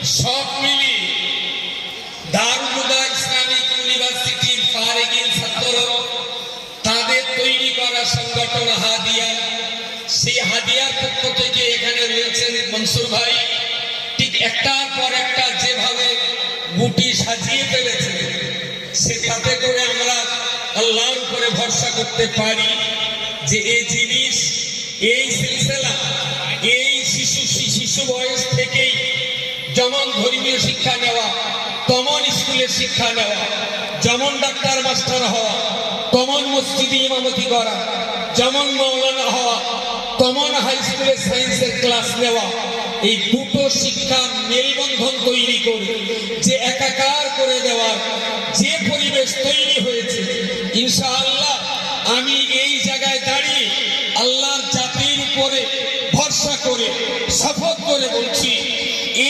সব মিলিয়ে দারুল হুদা ইসলামিক ইউনিভার্সিটির ফারেগিন ছাত্র তাদের তৈরি করা সংগঠন হাদিয়া, সেই হাদিয়ার পক্ষ থেকে এখানে রয়েছেন মনসুর ভাই। ঠিক একটার পর একটা যেভাবে গুটি সাজিয়ে ফেলেছে, সে তাতে করে আমরা আল্লাহর উপরে ভরসা করতে পারি যে এই জিনিস, এই সিলসিলা, এই শিশু বয়স থেকেই যেমন ধর্মীয় শিক্ষা নেওয়া, তেমন স্কুলের শিক্ষা নেওয়া, যেমন ডাক্তার মাস্টার হওয়া, তেমন মসজিদে ইমামতি করা, যেমন মাওলানা হওয়া, তেমন হাই স্কুলের সায়েন্সের ক্লাস নেওয়া, এই দুটো শিক্ষা মেলবন্ধন তৈরি করে যে একাকার করে দেওয়ার যে পরিবেশ তৈরি হয়েছে, ইনশাআল্লাহ আমি এই জায়গায় দাঁড়িয়ে আল্লাহর জাতির উপরে ভরসা করে শপথ করে বলছি,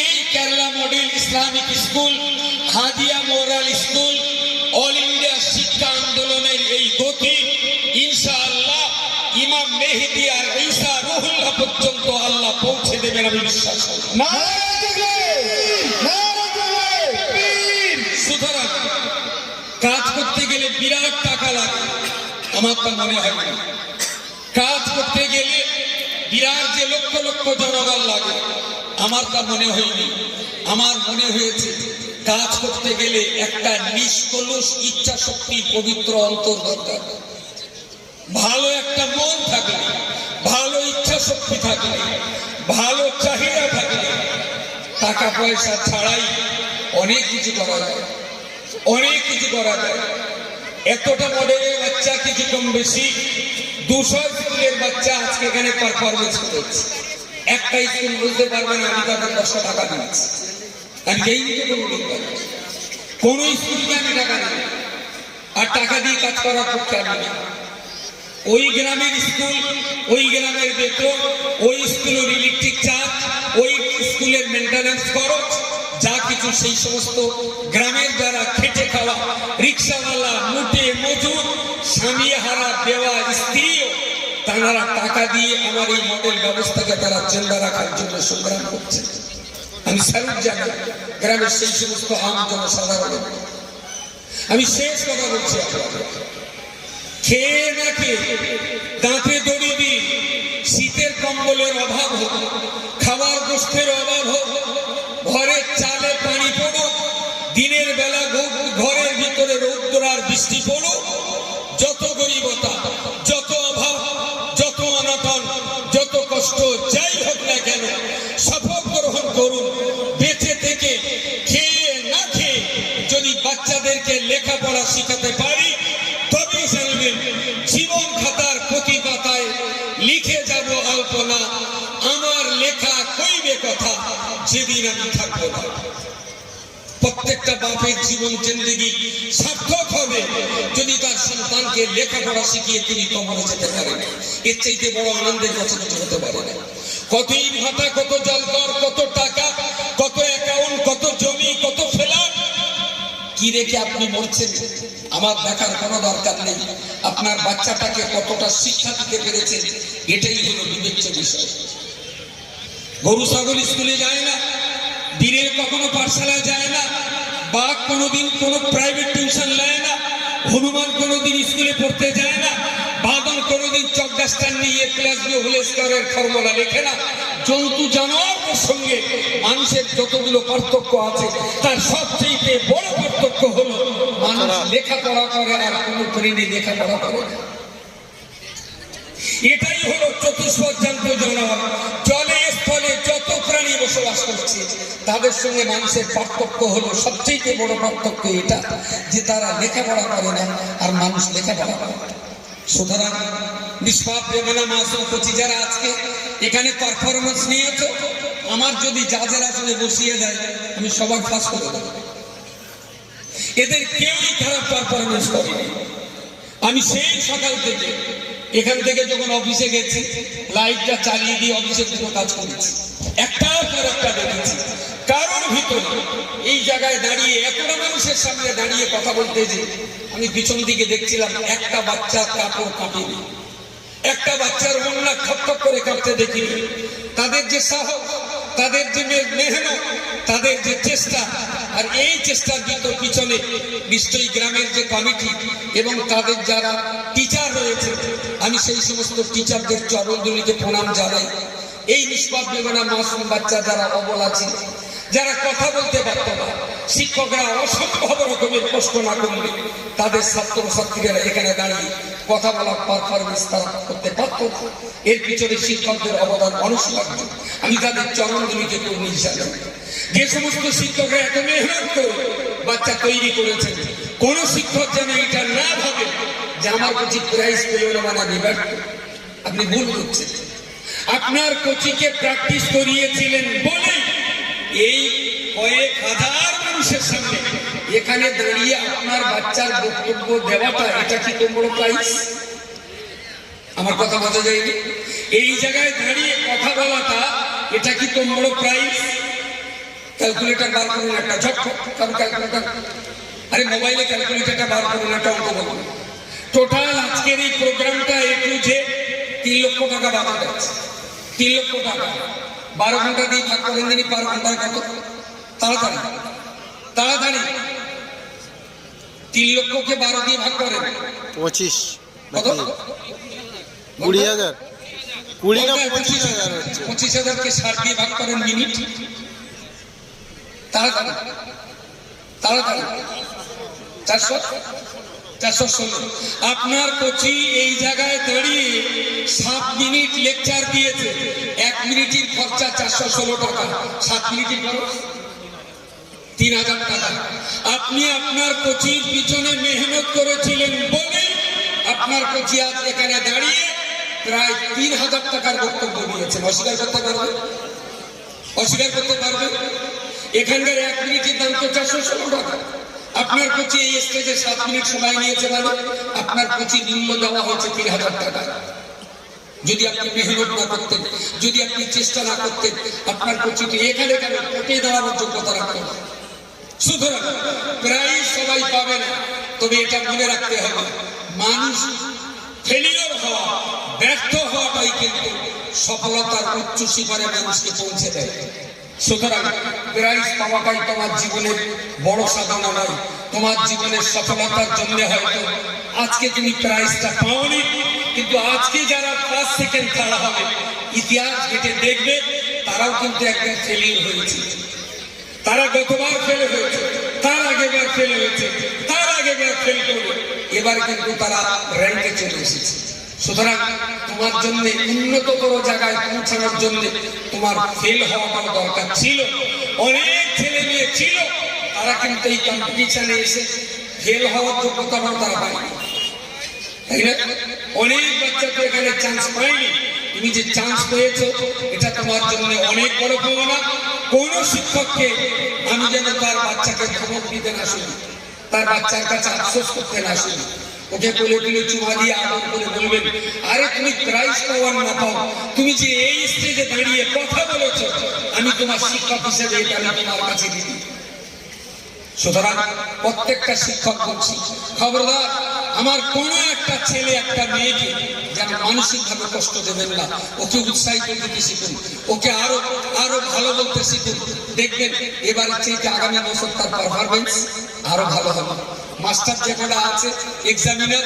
এই কেরালা মডেল ইসলামিক স্কুল, হাদিয়া মোরাল স্কুল, অল ইন্ডিয়া শিক্ষা আন্দোলনের এই গতি ইনশাআল্লাহ ইমাম মেহেদী আর ঈসা রুহুল্লাহ পর্যন্ত আল্লাহ পৌঁছে দেবেন, আমি বিশ্বাস করি। সুতরাং কাজ করতে গেলে বিরাট টাকা লাগে, আমার তা মনে হয় না। কাজ করতে গেলে বিরাট যে লক্ষ লক্ষ জনগণ লাগে, আমার তা মনে হয়নি। আমার মনে হয়েছে কাজ করতে গেলে একটা নিষ্কলুষ ইচ্ছা শক্তি, পবিত্র অন্তর দরকার। ভালো একটা মন থাকলে, ভালো ইচ্ছা শক্তি থাকলে, ভালো চাহিদা থাকলে টাকা পয়সা ছাড়াই অনেক কিছু করা যায়, অনেক কিছু করা যায়। এতটা মডেলের বাচ্চা কিছু কম বেশি 200 স্কুলের বাচ্চা আজকে এখানে পারফরমেন্স করেছে। একটা স্কুল বলতে পারবে না আমি তাদের 10 টাকা দিচ্ছি, আমি যেই দিকে বলতে পারি কোন স্কুলকে আমি টাকা দিই, আর টাকা দিয়ে কাজ করার পক্ষে আমি না। ওই গ্রামের স্কুল, ওই গ্রামের বেতন, ওই স্কুলের ইলেকট্রিক চার্জ, ওই স্কুলের মেইনটেনেন্স খরচ, যা কিছু সেই সমস্ত গ্রামের যারা খেটে খাওয়া রিক্সাওয়ালা, মুটে মজুর, স্বামী হারা বেওয়া স্ত্রীও তারা টাকা দিয়ে আমার এই মডেল ব্যবস্থাকে তারা জিন্দা রাখার জন্য সংগ্রাম করছে। আমি স্যালুট জানাই গ্রামের সেই সমস্ত আম জনসাধারণ। আমি শেষ কথা বলছি, খেয়ে না খেয়ে দাঁতে দড়ি দিয়ে শীতের কম্বলের অভাব হোক, খাবার গোষ্ঠের অভাব হোক, ঘরের চালে পানি পড়ুক, দিনের বেলা ঘরের ভিতরে রৌদ্র আর বৃষ্টি পড়ুক, যত গরিবতা, যত অভাব, যত অনটন, যত কষ্ট যাই হোক না কেন, শপথ গ্রহণ করুন বেঁচে থেকে খেয়ে না খেয়ে যদি বাচ্চাদেরকে লেখাপড়া শিখাতে পারি, তবেই জানবেন জীবন খাতার প্রতি পাতায় লিখে যাব আলপনা, আমার লেখা কইবে কথা যেদিন আমি থাকবো না। প্রত্যেকটা বাপের জীবন জিন্দেগি সার্থক হবে যদি তার সন্তানকে লেখাপড়া শিখিয়ে তিনি কবরে যেতে পারেন। এর চাইতে বড় আনন্দের কথা কিছু হতে পারে না। কত ইট ভাটা, কত জলকর, কত টাকা, কত অ্যাকাউন্ট, কত জমি, কত ফ্ল্যাট, কি রেখে আপনি মরছেন আমার দেখার কোনো দরকার নেই। আপনার বাচ্চাটাকে কতটা শিক্ষা দিতে পেরেছেন, এটাই হলো বিবেচ্য বিষয়। গরু ছাগল স্কুলে যায় না, বীরের কখনো পাঠশালায় যায় না, বাঘ কোনোদিন কোনো প্রাইভেট টিউশন নেয় না, হনুমান কোনোদিন স্কুলে পড়তে যায় না, বাদল কোনোদিন চক ডাস্টার নিয়ে ক্লাস বি হোল স্কয়ারের ফর্মুলা লেখে না। জন্তু জানোয়ারের সঙ্গে মানুষের যতগুলো পার্থক্য আছে তার সবচেয়ে বড় পার্থক্য হলো মানুষ লেখাপড়া করে আর কোনো প্রাণী লেখাপড়া করে না। এটাই হলো চতুষ্পদ জানোয়ার। জলে স্থলে যত প্রাণী বসবাস করছে তাদের সঙ্গে মানুষের পার্থক্য হলো, সবচেয়ে বড় পার্থক্য এটা যে তারা লেখাপড়া করে না আর মানুষ লেখাপড়া করে। সুতরাং নিষ্পাপ বেমানা মাসুম কচি যারা আজকে এখানে পারফরমেন্স নিয়েছো, আমার যদি জাজের আসলে বসিয়ে দেয় আমি সবার ফাঁস করে দেবো। এদের কেউই খারাপ পারফরমেন্স করেনি। আমি সেই সকাল থেকে এখান থেকে যখন অফিসে গেছি লাইটটা চালিয়ে দিয়ে অফিসে দুটো কাজ করেছি, একটার পর একটা দেখেছি। কারোর ভিতরে এই জায়গায় দাঁড়িয়ে এতটা মানুষের সামনে দাঁড়িয়ে কথা বলতে যে আমি পিছন দিকে দেখছিলাম একটা বাচ্চার কাপড় কাঁপিনি, একটা বাচ্চার ওড়না খপখপ করে কাঁপতে দেখিনি। তাদের যে সাহস, তাদের যে মেহনত, তাদের যে চেষ্টা, আর এই চেষ্টার পিছনে নিশ্চয়ই গ্রামের যে কমিটি এবং তাদের যারা টিচার রয়েছে, আমি সেই সমস্ত টিচারদের চরণধুলিকে প্রণাম জানাই। এই নিষ্পাপ বেগুনা মাসুম বাচ্চা যারা অবলা ছিল, যারা কথা বলতে পারত না, শিক্ষকরা অসম্ভব রকমের কষ্ট না করলে তাদের ছাত্রছাত্রীরা এখানে দাঁড়িয়ে কথা বলার পারফরমেন্স তারা করতে পারত না। এর পিছনে শিক্ষকদের অবদান অনস্বীকার্য। আমি তাদের চরণধুলিকে কর্মী হিসাবে, যে সমস্ত শিক্ষকরা এত মেহনত করে বাচ্চা তৈরি করেছেন, কোন শিক্ষক যেন এটা না ভাবে যে আমার কোচি প্রাইজ পেল না মানে আমি ব্যর্থ। আপনি ভুল করছেন। আপনার কোচিকে প্র্যাকটিস করিয়েছিলেন বলে এই কয়েক হাজার মানুষের সামনে এখানে দাঁড়িয়ে আপনার বাচ্চার বক্তব্য দেওয়াটা, এটা কি কম বড় প্রাইজ? আমার কথা বোঝা যায়নি? এই জায়গায় দাঁড়িয়ে কথা বলাটা, এটা কি কম বড় প্রাইজ? ক্যালকুলেটর বার করুন একটা, ঝটফট কারণ ক্যালকুলেটর, আরে মোবাইলে ক্যালকুলেটরটা বার করুন একটা, অঙ্ক বলুন। টোটাল আজকের এই প্রোগ্রামটা এ টু জেড 3 লক্ষ টাকা বাজেট আছে। 3 লক্ষ টাকা 12 ঘন্টা দিয়ে ভাগ করেন দিনই, পার ঘন্টায় কত? তাড়াতাড়ি তাড়াতাড়ি 3 লক্ষকে 12 দিয়ে ভাগ করেন 25, কত? 20,000, 20 না 25,000 হচ্ছে। 25,000কে 60 দিয়ে ভাগ করেন মিনিট। তাড়াতাড়ি তাড়াতাড়ি 416। আপনার কোচি এই জায়গায় দাঁড়িয়ে 7 মিনিট লেকচার দিয়েছে। 1 মিনিটের খরচা 416 টাকা, 7 মিনিটের খরচ 3,000 টাকা। আপনি আপনার কোচির পিছনে মেহনত করেছিলেন বলে আপনার কোচি আজ এখানে দাঁড়িয়ে প্রায় 3,000 টাকার বক্তব্য দিয়েছেন। অস্বীকার করতে পারবে? অস্বীকার করতে পারবে? এখানকার 1 মিনিটের দাম তো 416 টাকা। আপনার কোচি এই স্টেজে 7 মিনিট সময় নিয়েছে মানে আপনার কোচির মূল্য দেওয়া হয়েছে 3,000 টাকা। যদি আপনি মেহনত না করতেন, যদি আপনি চেষ্টা না করতেন, আপনার কোচিকে এখানে কেন কোটে দেওয়ার যোগ্যতা রাখতেন? সুতরাং প্রাইজ সবাই পাবে না, তবে এটা মনে রাখতে হবে, মানুষ ফেলিওর হওয়া, ব্যর্থ হওয়াটাই কিন্তু সফলতার উচ্চ শিখরে মানুষকে পৌঁছে দেয়। সুতরাং প্রাইজ পাওয়াটাই তোমার জীবনের বড় সাধনা নয়। তোমার জীবনের সফলতার জন্য হয়তো আজকে তুমি প্রাইজটা পাওনি, কিন্তু আজকে যারা ফার্স্ট সেকেন্ড থার্ড হবে, ইতিহাস ঘেটে দেখবে তারাও কিন্তু একবার ফেলিওর হয়েছে। তারা গতবার ফেল হয়েছে, তার আগেবার ফেল হয়েছে, তার আগেবার ফেল করবে, এবার কিন্তু তারা র্যাঙ্কে চলে এসেছে। সুতরাং তোমার জন্য উন্নততর জায়গায় পৌঁছানোর জন্য তোমার ফেল হওয়াটাও দরকার ছিল। অনেক ছেলে মেয়ে ছিল, তারা কিন্তু এই কম্পিটিশনে এসে ফেল হওয়ার যোগ্যতাও তারা পায়নি, তাই না? অনেক বাচ্চা তো এখানে চান্স পায়নি। তুমি যে চান্স পেয়েছো, এটা তোমার জন্য অনেক বড় পাওনা। কোন শিক্ষককে আমি যেন তার বাচ্চাকে ধমক দিতে না শুনি, তার বাচ্চার কাছে আফসোস করতে না শুনি, ওকে কোলে তুলে চুমা দিয়ে আদর করে বলবেন, আরে তুমি প্রাইজ পাওয়ার না পাও, তুমি যে এই স্টেজে দাঁড়িয়ে কথা বলেছো, আমি তোমার শিক্ষক হিসেবে এটা আমি তোমার কাছে দিই। সুতরাং প্রত্যেকটা শিক্ষক বলছি, খবরদার আমার কোন একটা ছেলে একটা মেয়েকে যেন মানসিক ভাবে কষ্ট দেবেন না। ওকে উৎসাহিত দিতে শিখুন, ওকে আরো আরো ভালো বলতে শিখুন। দেখবেন এবারে চেয়ে আগামী বছর তার পারফরমেন্স আরো ভালো হবে। মাস্টার যে কটা আছে এক্সামিনার,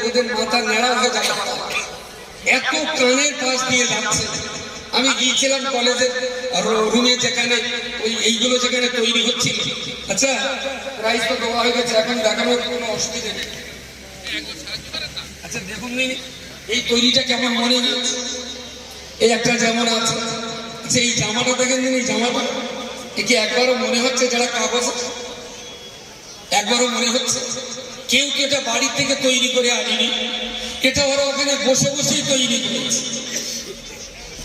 ওদের মাথা নেড়া হয়ে যাবে, এত কানের পাশ দিয়ে যাচ্ছে। আমি গিয়েছিলাম কলেজের রুমে, যেখানে ওই এইগুলো যেখানে তৈরি হচ্ছিল। আচ্ছা, প্রাইজ তো দেওয়া হয়ে গেছে, এখন দেখানোর কোনো অসুবিধা নেই। আচ্ছা দেখুন এই তৈরিটা কেমন মনে হচ্ছে, এই একটা যেমন আছে। আচ্ছা এই জামাটা দেখেন, এই জামাটা একে একবারও মনে হচ্ছে যারা কাগজ, একবারও মনে হচ্ছে কেউ তো এটা বাড়ি থেকে তৈরি করে আনিনি, এটা ওরা ওখানে বসে বসেই তৈরি করেছে।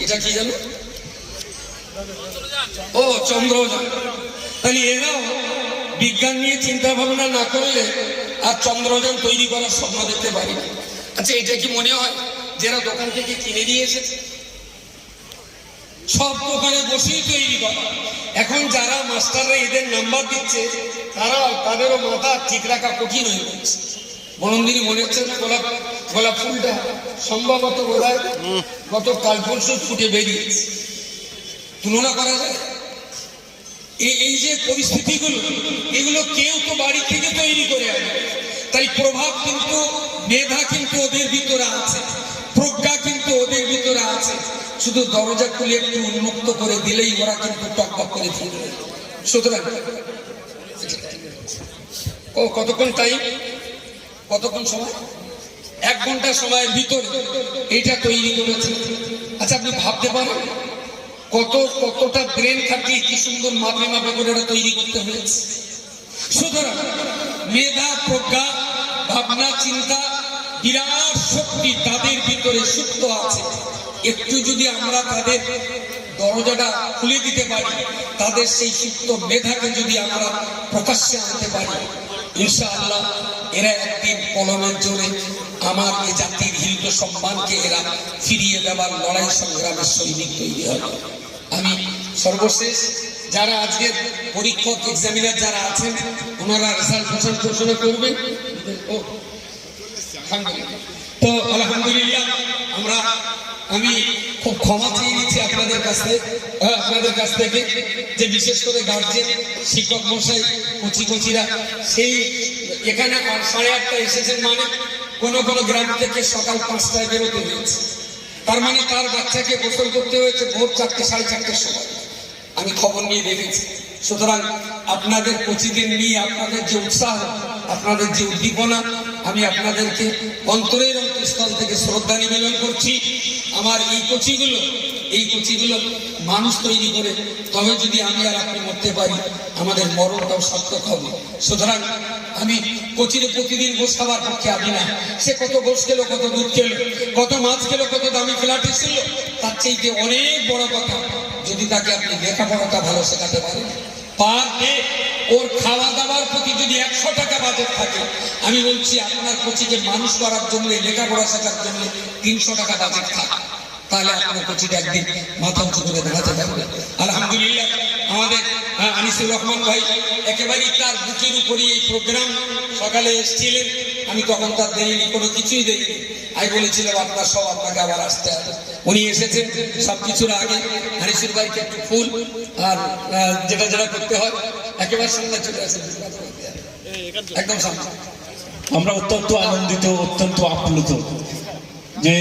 এটা কি জানো? ও চন্দ্রযান। তাহলে এরাও বিজ্ঞান নিয়ে চিন্তা ভাবনা না করলে আর চন্দ্রযান তৈরি করার স্বপ্ন দেখতে পারি না। আচ্ছা এটা কি মনে হয় যারা দোকান থেকে কিনে দিয়ে এসেছে? সব দোকানে বসেই তৈরি করা। এখন যারা মাস্টাররা এদের নাম্বার দিচ্ছে, তাদেরও মাথা ঠিক রাখা কঠিন হয়ে গেছে। বনন্দিনী মনে হচ্ছে না গোলাপ ফুলটা সম্ভবত বোধহয় গত কাল পরশু ফুটে বেরিয়েছে। তুলনা করা যায়? এই যে পরিস্থিতিগুলো, এগুলো কেউ তো বাড়ি থেকে তৈরি করে আনে। তাই প্রভাব কিন্তু, মেধা কিন্তু ওদের ভিতরে আছে, প্রজ্ঞা কিন্তু ওদের ভিতরে আছে। শুধু দরজা খুলে একটু উন্মুক্ত করে দিলেই ওরা কিন্তু টকবক করে ফিরবে। সুতরাং কতক্ষণ টাইম, কতক্ষণ সময়? 1 ঘন্টা সময়ের ভিতরে এটা তৈরি করেছে। আচ্ছা, আপনি ভাবতে পারেন কতটা ব্রেন খাটিয়ে কি সুন্দর মাপে মাপে করে এটা তৈরি করতে হয়েছে। সুতরাং মেধা, প্রজ্ঞা, ভাবনা, চিন্তা, বিরাট শক্তি তাদের ভিতরে সুপ্ত আছে। একটু যদি আমরা তাদের দরজাটা খুলে দিতে পারি, তাদের সেই সুপ্ত মেধাকে যদি আমরা প্রকাশ্যে আনতে পারি, ইনশাআল্লাহ এরা একদিন কলমের জোরে আমার এই জাতির হিন্দু সম্মানকে এরা ফিরিয়ে দেওয়ার লড়াই সংগ্রামের সৈনিক তৈরি হবে। আমি সর্বশেষ যারা আজকের পরীক্ষক, এক্সামিনার যারা আছেন, ওনারা রেজাল্ট ঘোষণা করবেন। তো আলহামদুলিল্লাহ আমি খুব ক্ষমা চেয়ে নিচ্ছি আপনাদের কাছ থেকে যে বিশেষ করে গার্জেন, শিক্ষক মশাই, কচিরা সেই এখানে 8:30 এসেছেন, মানে কোনো গ্রাম থেকে সকাল 5টায় বেরোতে হয়েছে। তার মানে তার বাচ্চাকে গোসল করতে হয়েছে ভোর 4টে, 4:30 সময়। আমি খবর নিয়ে দেখেছি। সুতরাং আপনাদের কোচিদের নিয়ে আপনাদের যে উৎসাহ, আপনাদের যে উদ্দীপনা, আমি আপনাদেরকে অন্তরের অন্তঃস্থল থেকে শ্রদ্ধা নিবেদন করছি। আমার এই কোচিগুলো মানুষ তৈরি করে, তবে যদি আমি আর আপনি মরতে পারি, আমাদের মরণটাও সার্থক হবে। সুতরাং আমি কোচিরে প্রতিদিন গোশ খাবার পক্ষে আমি না। সে কত গোশ খেলো, কত দুধ খেলো, কত মাছ খেলো, কত দামি ফ্ল্যাটে ছিল, তার চাইতে অনেক বড় কথা যদি তাকে আপনি লেখাপড়াটা ভালো শেখাতে পারেন। পার ডে ওর খাওয়া দাওয়ার প্রতি যদি 100 টাকা বাজেট থাকে, আমি বলছি আপনার কোচিকে মানুষ করার জন্য, লেখাপড়া শেখার জন্য 300 টাকা বাজেট থাকে, তাহলে আপনার কোচিটা একদিন মাথা উঁচু করে দাঁড়াতে পারবে। আলহামদুলিল্লাহ আমাদের আনিসুর রহমান ভাই একেবারেই তার বুকের উপরই এই প্রোগ্রাম সকালে এসেছিলেন। আমি তখন তার দেরিনি, কোনো কিছুই দেরিনি। আমি বলেছিলাম আপনাকে আবার আসতে হবে। উনি এসেছেন সবকিছুর আগে। আনিসুর ভাইকে একটু ফুল আর যেটা করতে হয় একেবারে সামনে চলে আসে, একদম সামনে। আমরা অত্যন্ত আনন্দিত, অত্যন্ত আপ্লুত যে